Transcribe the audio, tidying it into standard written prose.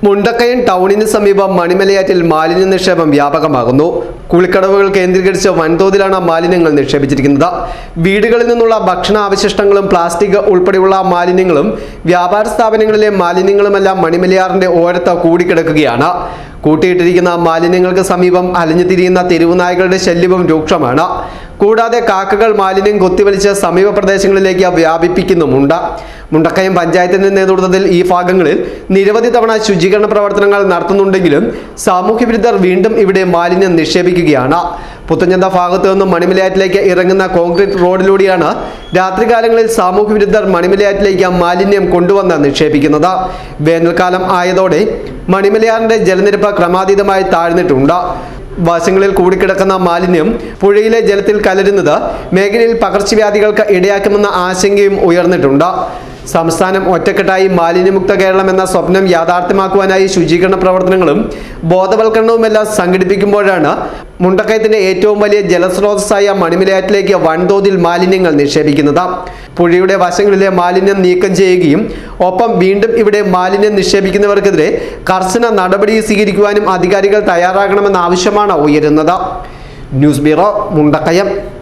മുണ്ടക്കയം ടൗണിന് സമീപം മണിമലയാറ്റിൽ മാലിന്യ നിക്ഷേപം വ്യാപകമാകുന്നു. കുളിക്കടവുകൾ കേന്ദ്രീകരിച്ച് വൻതോതിലാണ് മാലിന്യങ്ങൾ നിക്ഷേപിച്ചിരിക്കുന്നത്. വീടുകളിൽ നിന്നുള്ള ഭക്ഷണ അവശിഷ്ടങ്ങളും പ്ലാസ്റ്റിക് ഉൾപ്പെടെയുള്ള മാലിന്യങ്ങളും വ്യാപാര സ്ഥാപനങ്ങളിലെ മാലിന്യങ്ങളുമെല്ലാം മണിമലയാറിന്റെ ഓരത്ത് കൂടിക്കിടക്കുകയാണ്. കൂട്ടിയിട്ടിരിക്കുന്ന മാലിന്യങ്ങൾക്ക് സമീപം അലഞ്ഞു തിരിയുന്ന തെരുവുനായകളുടെ ശല്യവും രൂക്ഷമാണ്. കൂടാതെ കാക്കകൾ മാലിന്യം കൊത്തിവലിച്ച് സമീപ പ്രദേശങ്ങളിലേക്ക് വ്യാപിപ്പിക്കുന്നുമുണ്ട്. മുണ്ടക്കയം പഞ്ചായത്തിന്റെ നേതൃത്വത്തിൽ ഈ ഭാഗങ്ങളിൽ നിരവധി തവണ ശുചീകരണ പ്രവർത്തനങ്ങൾ നടത്തുന്നുണ്ടെങ്കിലും സാമൂഹ്യ വിരുദ്ധർ വീണ്ടും ഇവിടെ മാലിന്യം നിക്ഷേപിക്കുകയാണ്. പുത്തഞ്ചന്ത ഭാഗത്തു നിന്നും മണിമലയാറ്റിലേക്ക് ഇറങ്ങുന്ന കോൺക്രീറ്റ് റോഡിലൂടെയാണ് രാത്രികാലങ്ങളിൽ സാമൂഹ്യ വിരുദ്ധർ മണിമലയാറ്റിലേക്ക് മാലിന്യം കൊണ്ടുവന്ന് നിക്ഷേപിക്കുന്നത്. വേനൽക്കാലം ആയതോടെ മണിമലയാറിന്റെ ജലനിരപ്പ് ക്രമാതീതമായി താഴ്ന്നിട്ടുണ്ട്. വശങ്ങളിൽ കൂടിക്കിടക്കുന്ന മാലിന്യം പുഴയിലെ ജലത്തിൽ കലരുന്നത് മേഖലയിൽ പകർച്ചവ്യാധികൾക്ക് ഇടയാക്കുമെന്ന ആശങ്കയും ഉയർന്നിട്ടുണ്ട്. സംസ്ഥാനം ഒറ്റക്കെട്ടായി മാലിന്യമുക്ത കേരളം എന്ന സ്വപ്നം യാഥാർത്ഥ്യമാക്കുവാനായി ശുചീകരണ പ്രവർത്തനങ്ങളും ബോധവൽക്കരണവുമെല്ലാം സംഘടിപ്പിക്കുമ്പോഴാണ് മുണ്ടക്കയത്തിന്റെ ഏറ്റവും വലിയ ജലസ്രോതസ്സായ മണിമലയാറ്റിലേക്ക് വൻതോതിൽ മാലിന്യങ്ങൾ നിക്ഷേപിക്കുന്നത്. പുഴയുടെ വശങ്ങളിലെ മാലിന്യം നീക്കം ചെയ്യുകയും ഒപ്പം വീണ്ടും ഇവിടെ മാലിന്യം നിക്ഷേപിക്കുന്നവർക്കെതിരെ കർശന നടപടി സ്വീകരിക്കുവാനും അധികാരികൾ തയ്യാറാകണമെന്ന ആവശ്യമാണ് ഉയരുന്നത്. News bureau, Mundakayam.